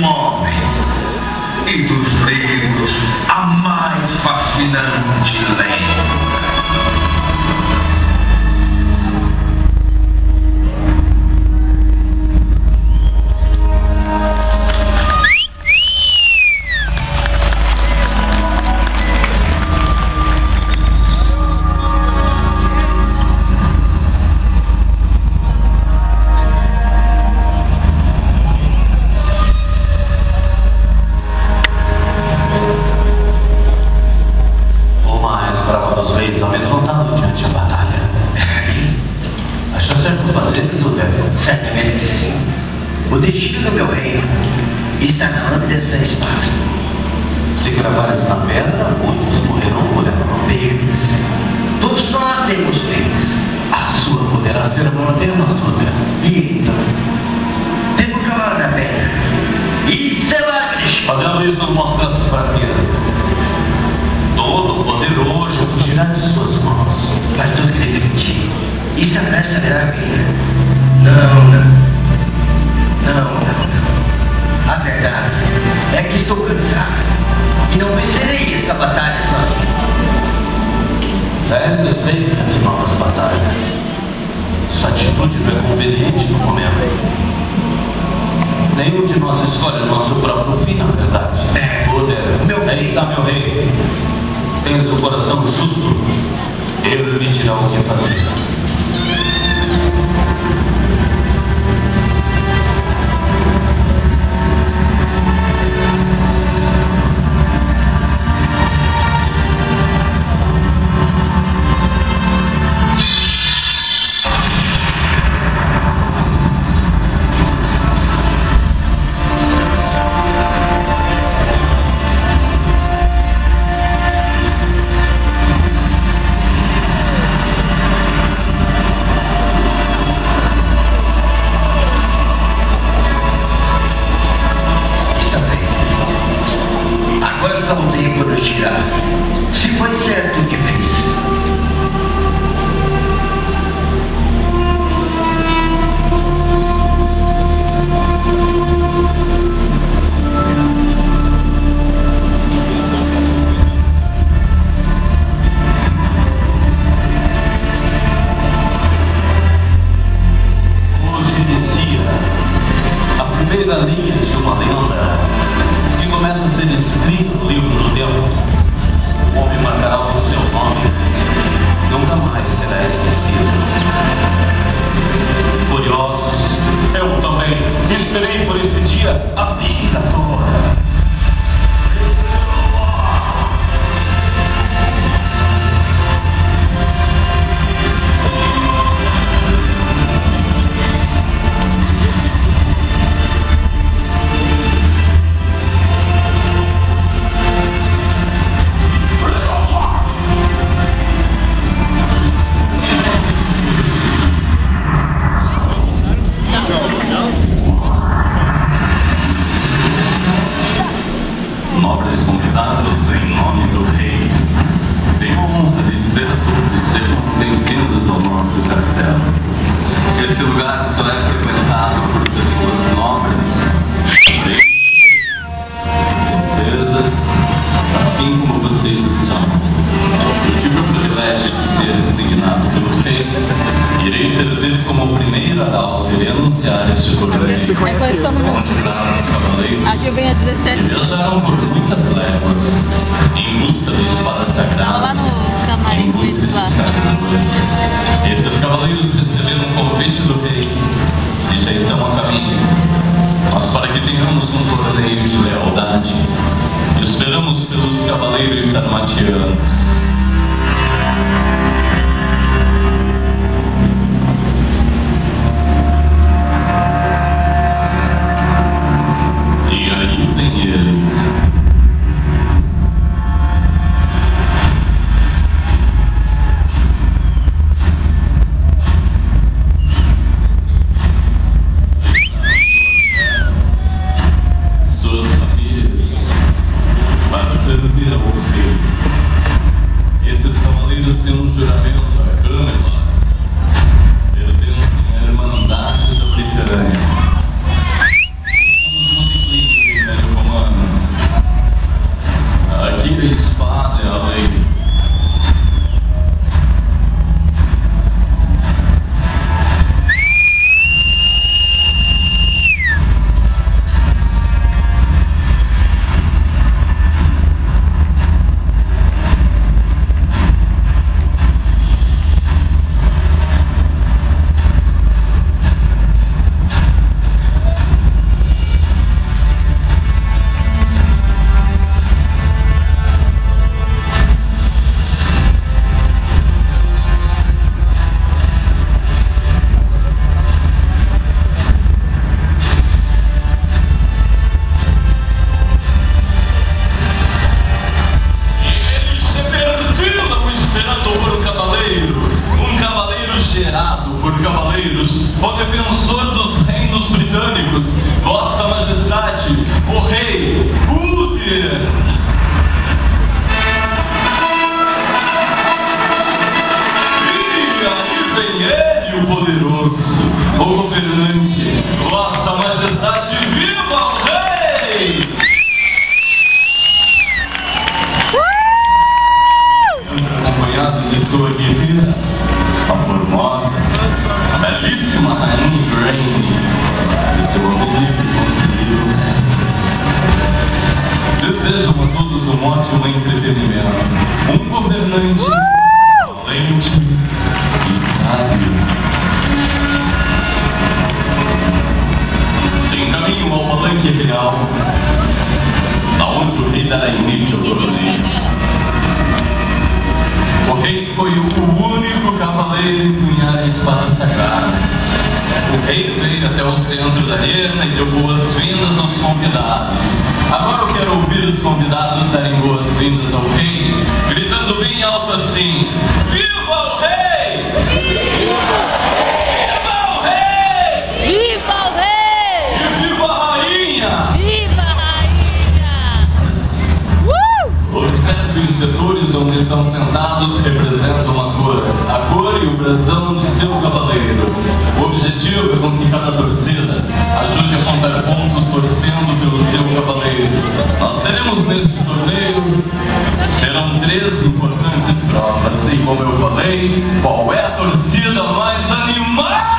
um homem. E dos livros, a mais fascinante lenda. Certamente que sim. O destino do meu reino está na lâmina dessa espada. Se gravares na pedra, muitos morrerão por ela. Deles. Todos nós temos deles. A sua poderá ser monotema outra. E então, temos que calar na pedra. E selagres. Fazendo isso não mostra as fraquezas. Todo poderoso fugirá de suas mãos. Mas tudo que ele permitir, isso é pressa da vida. Não. A verdade é que estou cansado e não vencerei essa batalha sozinho. Velho, fez as novas batalhas. Sua atitude não é conveniente no momento. Nenhum de nós escolhe o nosso próprio fim, na verdade. Poder, meu rei está, meu rei. Tens o coração justo. Ele me dirá o que fazer. Se foi certo o que fiz. Hoje inicia a primeira linha de uma lenda que começa a ser escrita no livro do tempo. O homem marcará o seu nome, nunca mais será esquecido. Curiosos, eu também esperei por esse dia a vida toda. Nobres convidados, em nome do rei, tenho a honra de dizer a todos sejam bem-vindos ao nosso castelo. Esse lugar só é frequentado por pessoas nobres, princesas, assim como vocês são. Eu tive o privilégio de ser designado pelo rei. Irei servir como primeira ao renunciar este torneio. Continuar os cavaleiros que viajaram por muitas léguas em busca da espada sagrada, em busca de sabedoria. Esses cavaleiros receberam um convite do rei e já estão a caminho. Mas para que tenhamos um torneio de lealdade, esperamos pelos cavaleiros sarmatianos. Suas famílias para servir ao rei. por cavaleiros, o defensor dos reinos britânicos, Vossa Majestade, o Rei Uther. E aí vem ele, o poderoso, o governante, Vossa Majestade, viva o Rei! Acompanhado de sua guerreira, a formosa, a belíssima Rainha Graine e seu amigo conselheiro. Desejam a todos um ótimo entretenimento, um governante valente e sábio. Se encaminham ao palanque real, aonde o rei dará início ao torneio. O rei foi o único cavaleiro a empunhar a espada sagrada. O rei veio até o centro da arena e deu boas-vindas aos convidados. Agora eu quero ouvir os convidados darem boas-vindas ao rei, gritando bem alto assim: viva o rei! Viva o rei! Viva o rei! E viva a rainha! Viva a rainha! Os 10 vencedores onde estão sentados representam a cor e o brasão do seu cavaleiro. O objetivo é com que cada torcida ajude a contar pontos torcendo pelo seu cavaleiro. Nós teremos neste torneio, serão 3 importantes provas, e como eu falei, qual é a torcida mais animada?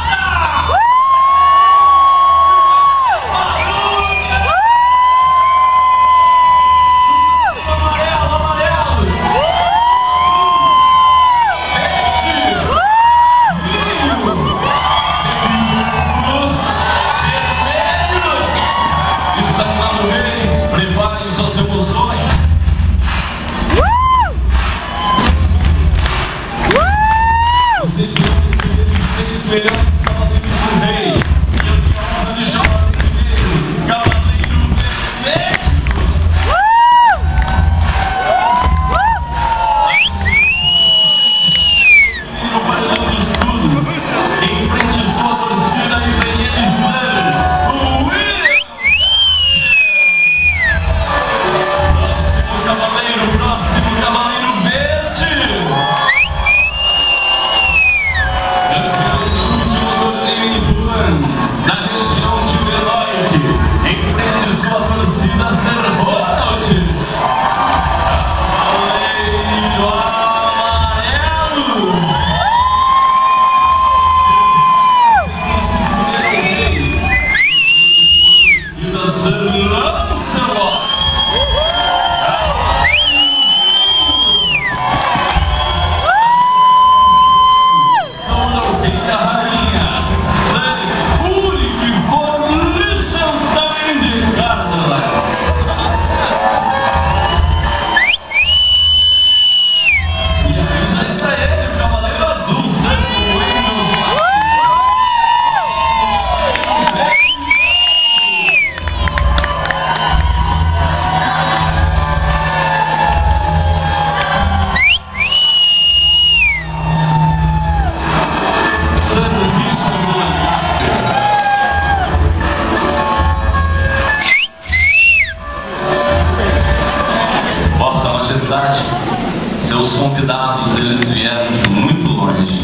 Seus convidados, eles vieram de muito longe.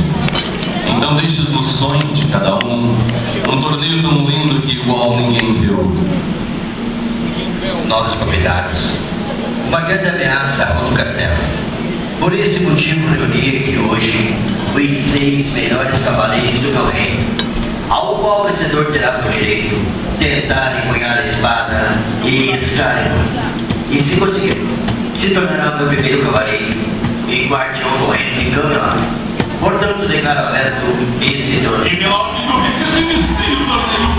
Então deixe no sonho de cada um torneio tão lindo que igual ninguém viu. Nobres convidados, uma grande ameaça ao castelo. Por esse motivo reuni aqui hoje os 6 melhores cavaleiros do meu reino, ao qual o vencedor terá por direito tentar empunhar a espada e escalar. E se conseguir, se tornará meu primeiro cavaleiro e guardião do reino de Cana. Portanto, declaro aberto esse torneio. E meu amigo, que se inicia o torneio.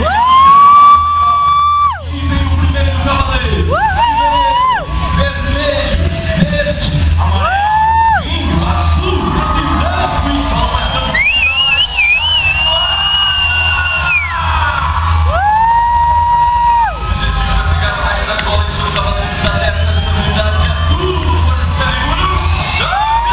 E vem o primeiro cavaleiro. Vermelho, verde, amarelo, vinho, azul, preto e branco e palma. O objetivo é pegar mais a bola e seu cavaleiro da terra das comunidades. É tudo para Excalibur. Chame!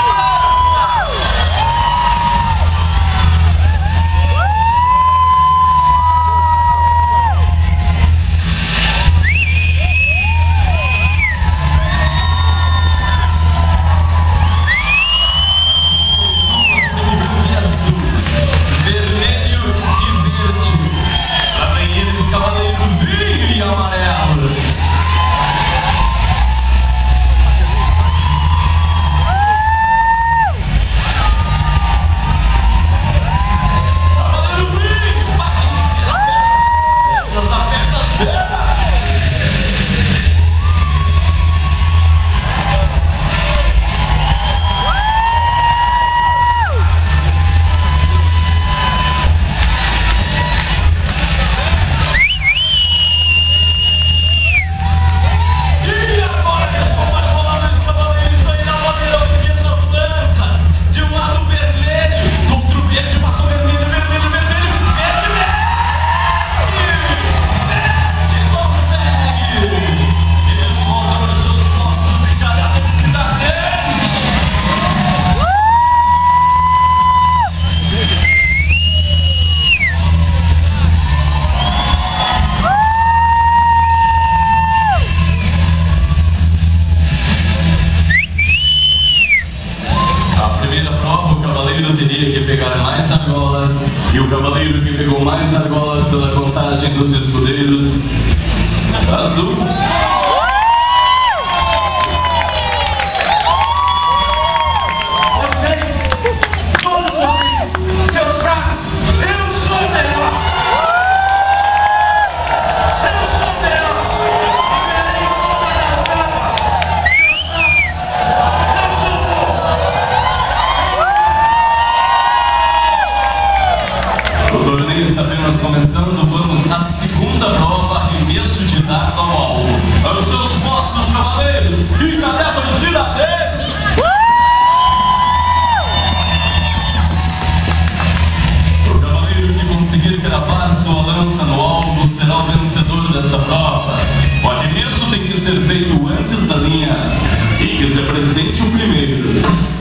pegar mais argolas, e o cavaleiro que pegou mais argolas pela contagem dos escudeiros, azul. Está apenas começando, vamos à segunda prova, arremesso de dardo ao alvo. Para os seus postos, cavaleiros, e cadê a torcida deles? O cavaleiro que conseguir cravar sua lança no alvo será o vencedor desta prova. O arremesso tem que ser feito antes da linha e que se apresente o primeiro.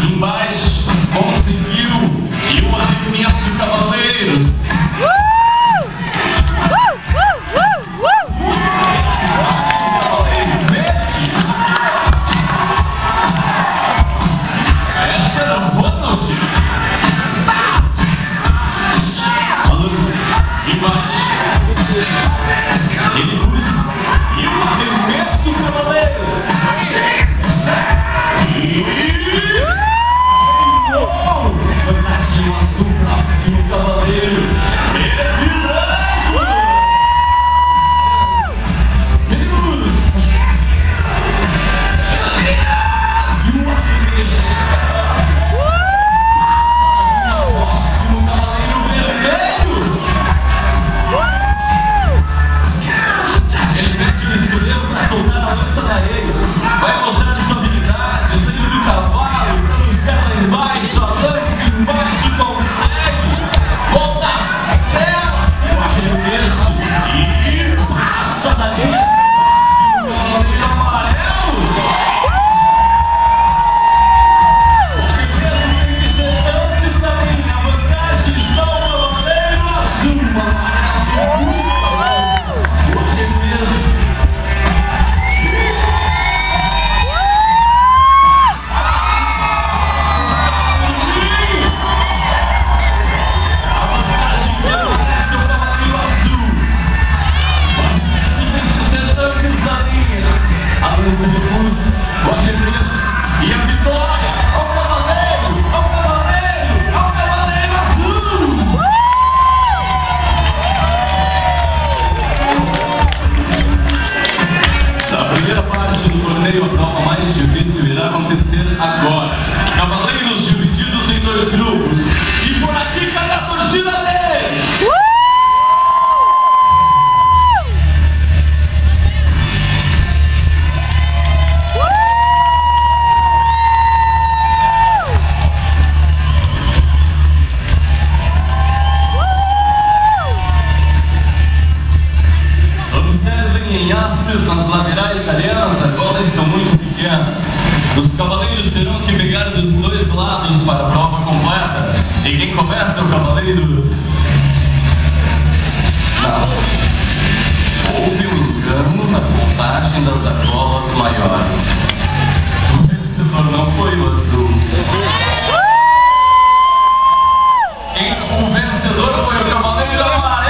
Embaixo, conseguiu, e o arremesso cavaleiro. Essa era o Ronald. Embaixo, ele busca, e o arremesso cavaleiro. O cavaleiro é virado! E o arremesso! O cavaleiro vermelho! Ele mete o escudeiro para soltar a lança da areia. Vai mostrar sua habilidade, saindo do cavalo, pelo pé lá embaixo, a lança embaixo consegue! Volta! O arremesso! E passa da linha! O cavaleiro amarelo! O arremesso tem que ser antes da linha! A vantagem está o cavaleiro azul! O arremesso! O arremesso e a vitória ao cavaleiro, ao cavaleiro, ao cavaleiro azul! Da primeira parte do torneio, a prova mais difícil irá acontecer agora. Cavaleiros divididos em dois grupos. E por aqui cada torcida deles! Nas laterais da arena, as argolas são muito pequenas. Os cavaleiros terão que pegar dos dois lados para a prova completa. E quem começa é o cavaleiro. Não. Houve um engano na contagem das argolas maiores. O vencedor não foi o azul. O vencedor foi o cavaleiro amarelo.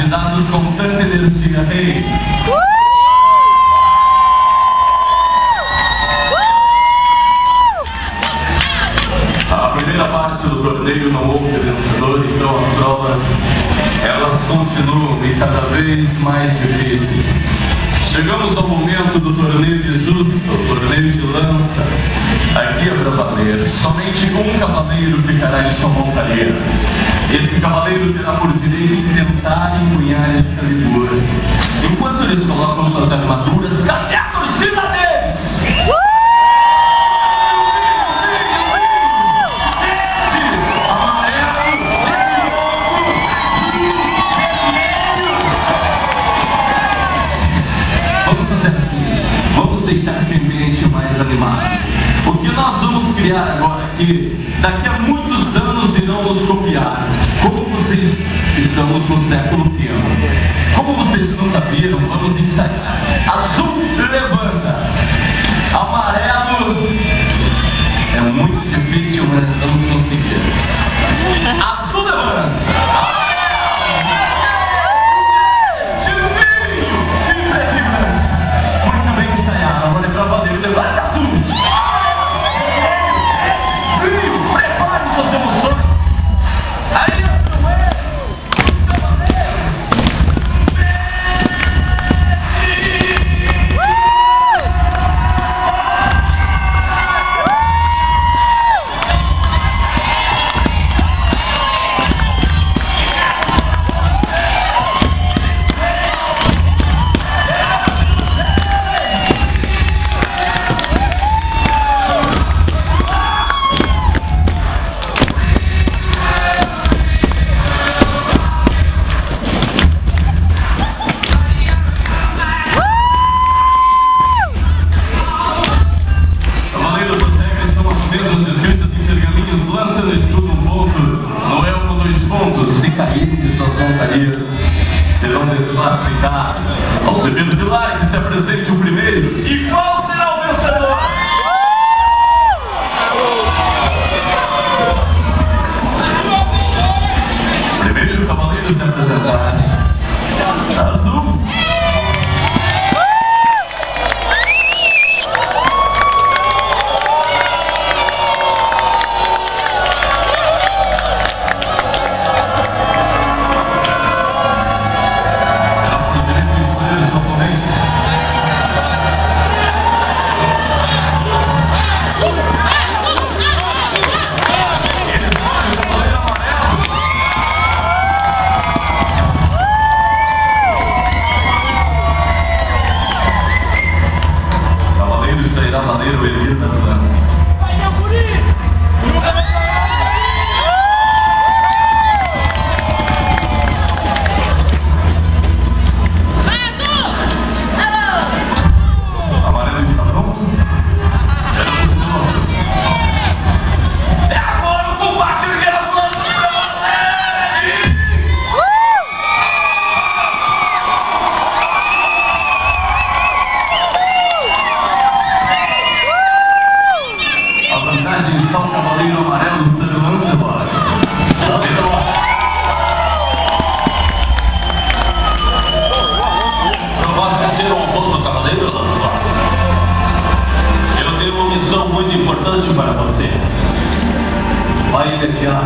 convidados com tanta energia, rei. A primeira parte do torneio não houve vencedor, então as provas, elas continuam e cada vez mais difíceis. Chegamos ao momento do torneio de justa, o torneio de lança. Aqui é para valer. Somente um cavaleiro ficará em sua montaria. Esse cavaleiro terá por direito tentar empunhar esse Excalibur. Enquanto eles colocam suas armaduras, cadê a torcida deles? Deixar esse ambiente mais animado. O que nós vamos criar agora aqui, daqui a muitos anos irão nos copiar. Como vocês estamos no século XV. Como vocês nunca viram, vamos ensaiar. Azul, levanta. Amarelo, é muito difícil, mas vamos conseguir. Azul, levanta. Serão desclassificados. Ao serviço de like, se apresente o primeiro. E qual será o vencedor? Primeiro cavaleiro se apresentar. Azul. Está o cavaleiro amarelo do Sir Lancelot. Provaste ser um honroso cavaleiro, Lancelot. Eu tenho uma missão muito importante para você. Vai viajar,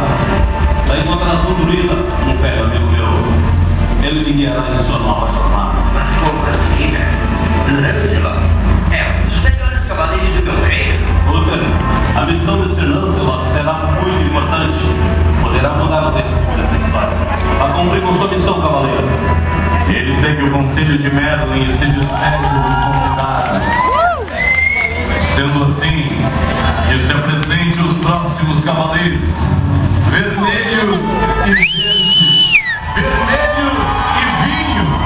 vai encontrar a druida, um velho amigo meu. Ele me guiará em sua nova jornada. Mas como assim, né? Lancelot é um dos melhores cavaleiros do meu reino. A missão desse Lancelot será muito importante. Poderá mudar o destino dessa história. Vá cumprir com sua missão, cavaleiro. Ele segue o conselho de Merlin e se despede dos convidados. Sendo assim, que se apresente os próximos cavaleiros. Vermelho e verde. Vermelho e vinho.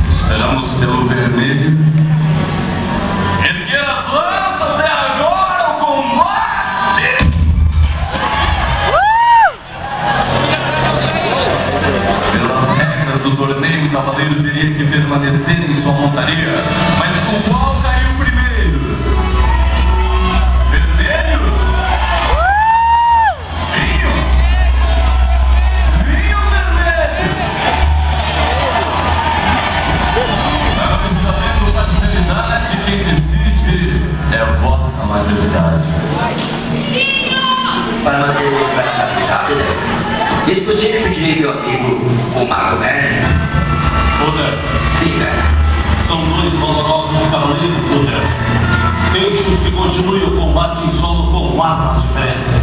Esperamos pelo bem. mais necessidade. Para manter a conversa rápida, isso possível pedir meu amigo o Mago Verde? Poder. Sim, velho. São dois valorosos cavaleiros, Poder. Deixe-os que continue o combate em solo com armas diferentes.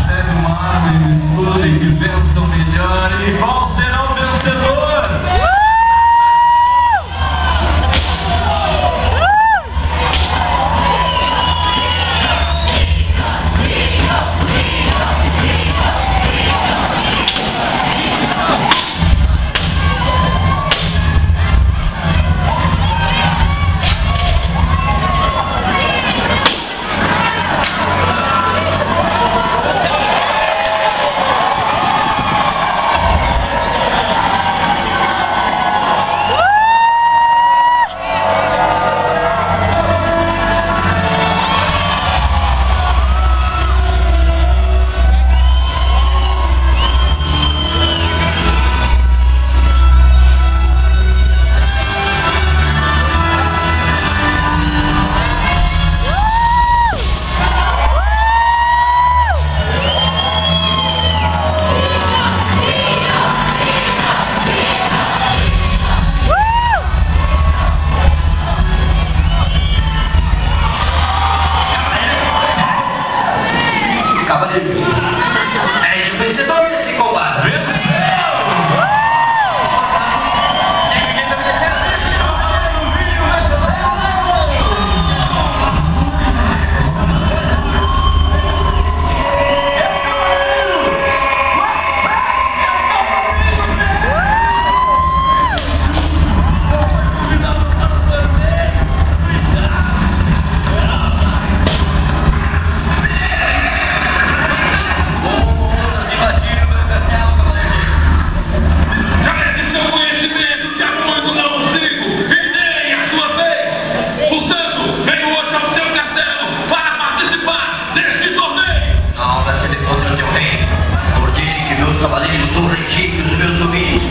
Recebe uma arma escura e que vençam melhor e qual será o vencedor?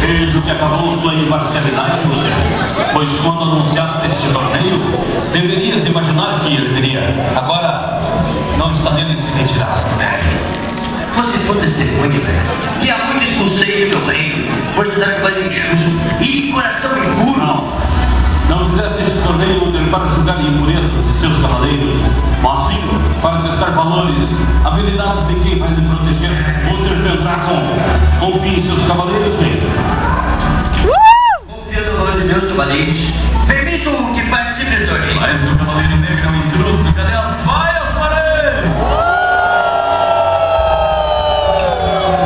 Vejo que acabou sua imparcialidade, José. Pois quando anunciaste este torneio, deverias imaginar que ele teria. Agora, não está nele se retirar. Você foi testemunha, velho, que há muito expulsei do meu reino por te dar coisa injusto e coração impuro. Não fizeste este torneio para julgar impurezas de seus cavaleiros, mas sim para testar valores, habilidades de quem vai lhe proteger ou defender com. Confie em seus cavaleiros, bem. Confio no valor de meus cavaleiros. Permito que participe do torneio. Mas o cavaleiro negro é um intruso. Cadê as vaias para ele?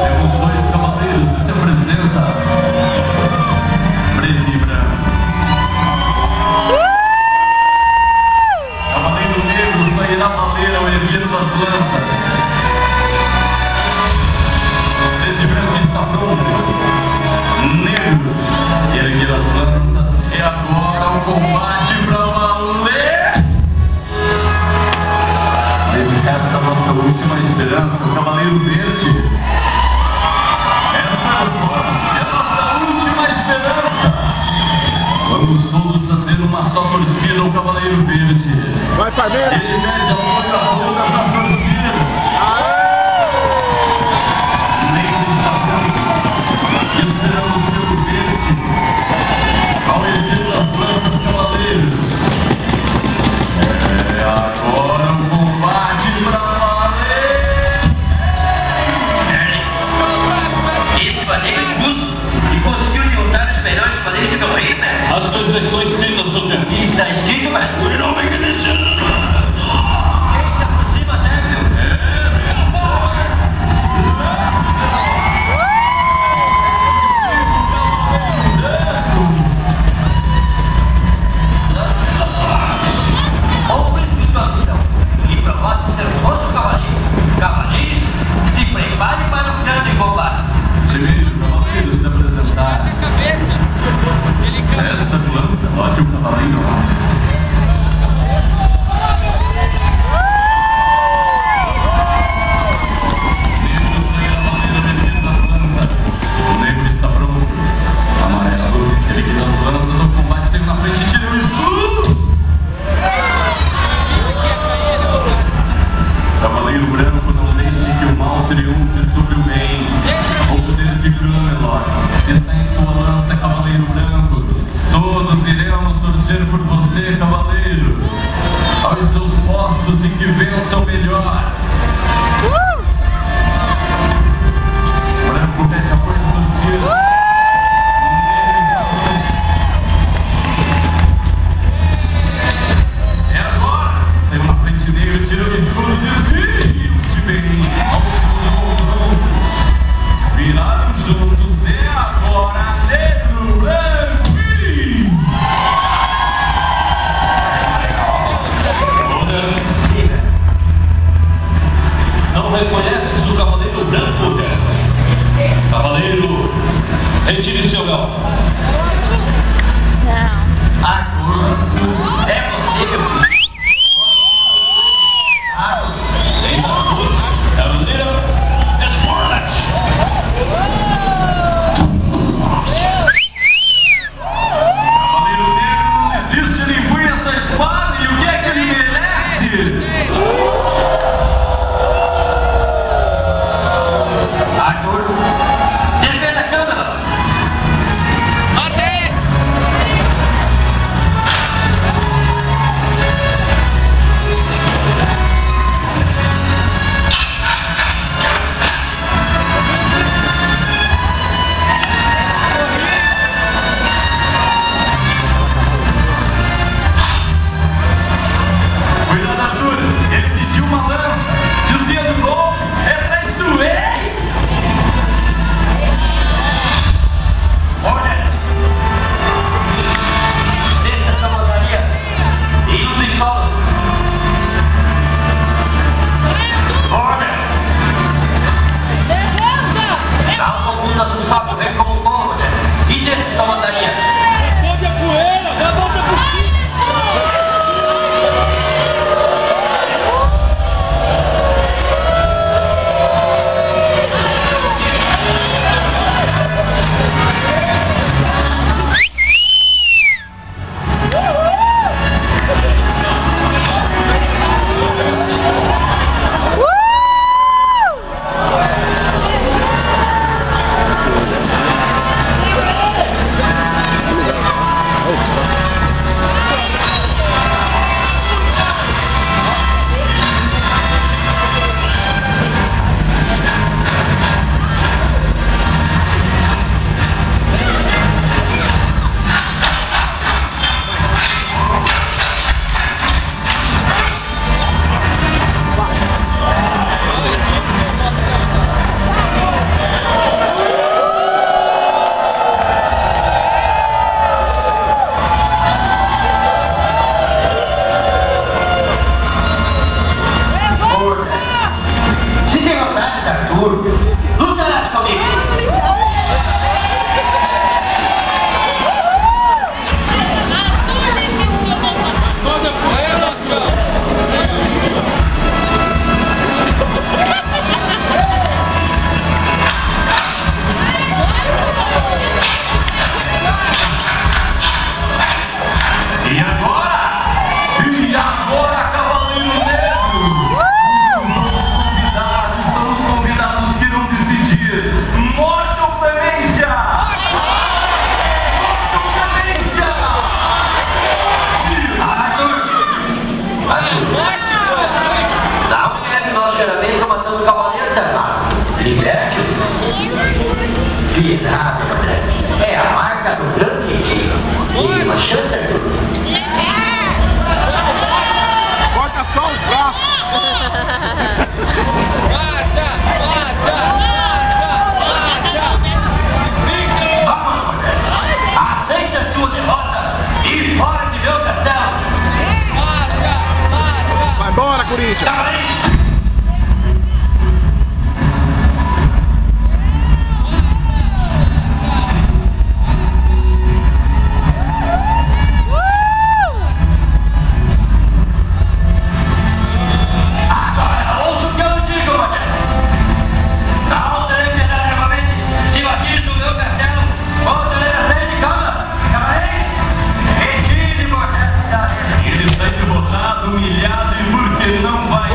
Temos dois cavaleiros que se apresentam. Preto e branco. Cavaleiro negro sairá a valer ao erguer das lanças. Preto e branco está pronto. Negro erguer as lanças. E agora o combate pra valer. Esta é a nossa última esperança, o Cavaleiro Verde. Esta é a nossa última esperança. Vamos todos fazer uma só torcida ao Cavaleiro Verde. Vai, Palmeiras! Ele mede a boca pra torcida. Negro está pronto. Esperamos pelo Verde. Ao erguer as lanças, cavaleiros. É agora o combate pra valer. Esse bandeiro expulso e conseguiu derrotar os melhores cavaleiros do meu reino. As suas versões feitas do perfil. Está escrito, mas ele não vai crescer. Quem se aproxima, débil? Ou príncipe de sua vida, e promove ser um outro cavaleiro. Cavaleiros, se prepare para um grande combate. Primeiro o cavaleiro se apresentar. Esta lança bate o cavaleiro. O negro está pronto. Amarelo, ele que das lanças, o combate teve na frente e tira o escudo. Iremos torcer por você, cavaleiro, aos seus postos e que vença o melhor. Branco mete a coisa no tiro. É agora! Tem uma frente negra, tira o escuro, desvio-se bem ao segundo. Viraram juntos e agora negro é fim! Não reconheces o cavaleiro branco, né? Cavaleiro, retire seu véu. Não. Arthur, é você, meu filho. Eita, Arthur, cavaleiro, Esfornat. Cavaleiro negro não existe, ele foi essa espada e o que é que ele merece? Arthur, defenda a câmera. Até! Cuidado, Arthur, ele pediu uma lança. Desvia do gol, é pra destruir. Olha, deixa essa montaria e use em solo. Olha, dá uma bunda do sapo, vem como um pombo, né? E deixa essa montaria. Responde a poeira, dá a volta por cima. Se derrotasse Arthur, lutarás comigo. Responde a poeira, E agora? E agora, cavaleiro negro? Estamos convidados que não decidir. Morte ou clemência? Morte ou clemência? Arthur, dá um chefe nosso cheiramento matando o cavaleiro desarmado. Liberte-o. Piedade, André. É a marca do grande rei. E uma chance, Arthur. Corta só os braços. Vamos, André. Aceita a sua derrota e fora de meu castelo. Vai embora, Corinthians. Cavaleiro. Agora, ouça o que eu digo, Roger. Não terei novamente. Se batir no meu castelo, voltarei a sair de cama. Cavaleiro, retire, Roger. Ele está derrotado, humilhado e porque não vai.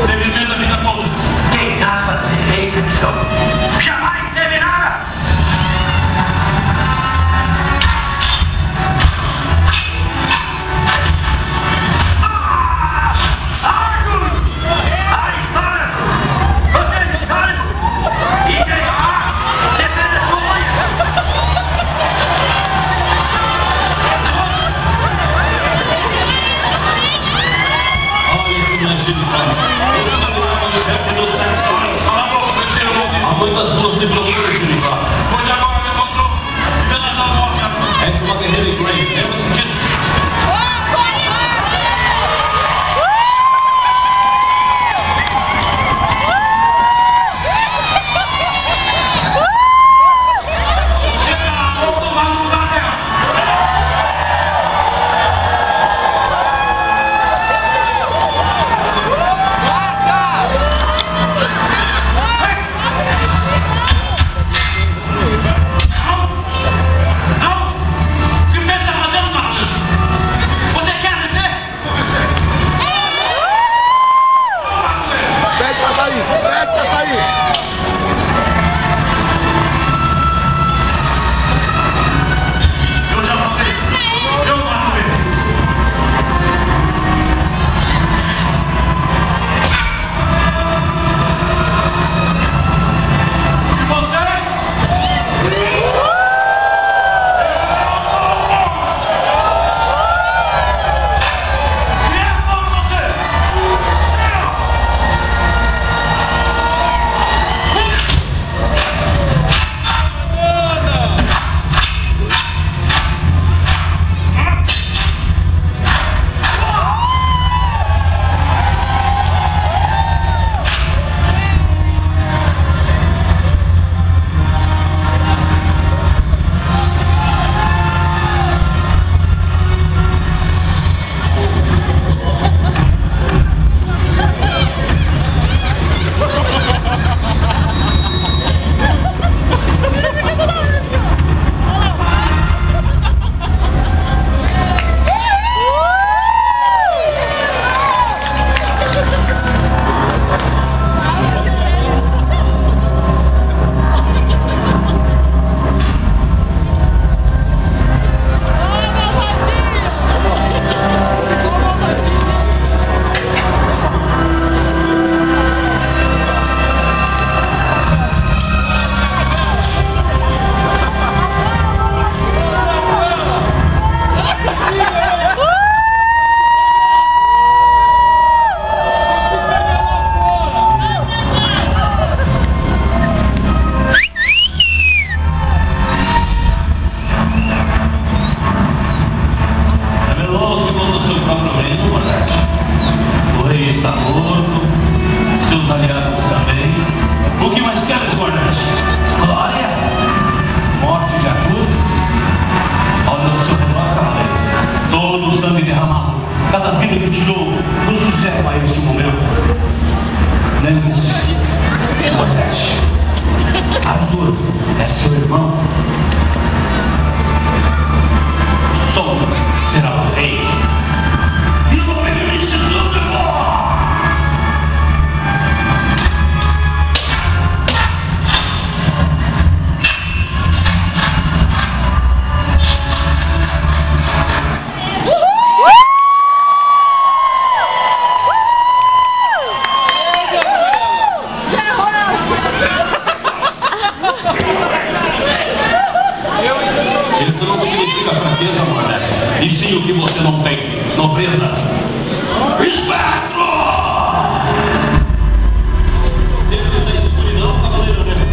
Teve medo da vida toda. Tem aspas de exceção. Jamais teve nada! Muitas duas de procura de limpar. Pois agora me mostrou pela sua morte. É uma guerreira inglesa. Lembra-se disso? Cada vida que tirou nos observa a este momento. Lembre-se, Nordeste. Arthur é seu irmão. Sol será o rei. E o primeiro-ministro de War. Isso não significa fraqueza, Nordeste. E sim o que você não tem. Nobreza. Espectro! Dentro da escuridão, cavaleiro negro.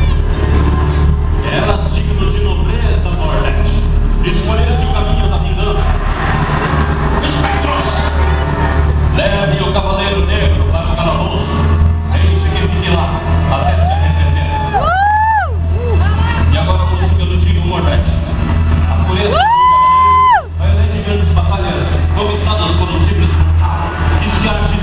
Era signo de nobreza, Nordeste. Escolhendo o caminho da vingança. Espectros! Leve o cavaleiro negro para o calabouço. Deixe que fique lá até se arrepender. E agora a música do Tigo Nordeste. A pureza vai além de grandes batalhas conquistadas por um simples mortal. E se age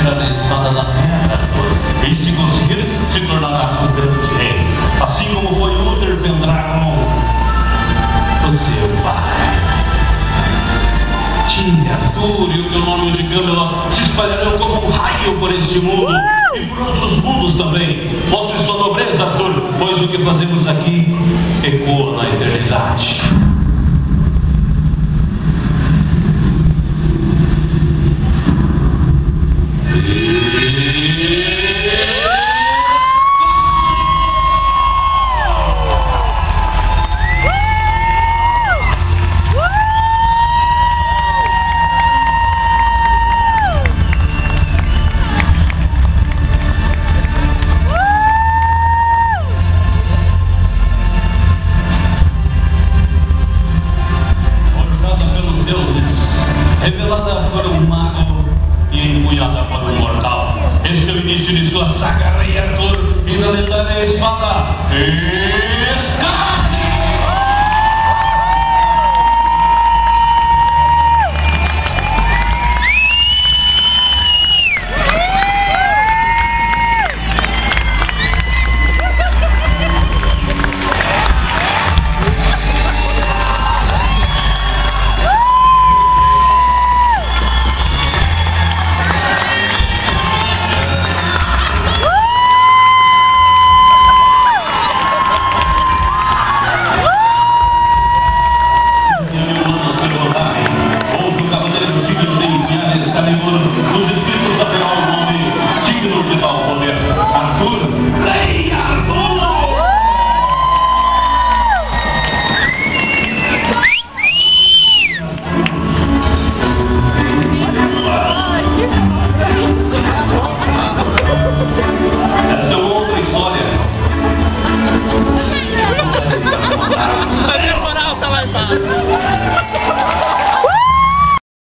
maneira da espada da terra, Arthur. E se conseguir, se tornarás um grande rei. Assim como foi Uther Pendragon, o seu pai. Sim, Arthur e o teu nome de Camelot se espalharão como um raio por este mundo e por outros mundos também. Mostre sua nobreza, Arthur, pois o que fazemos aqui ecoa na eternidade. Revelada para um mago e empunhada para um mortal. Este é o início de sua saga, Rei Arthur, e da lendária espada Escarte! Os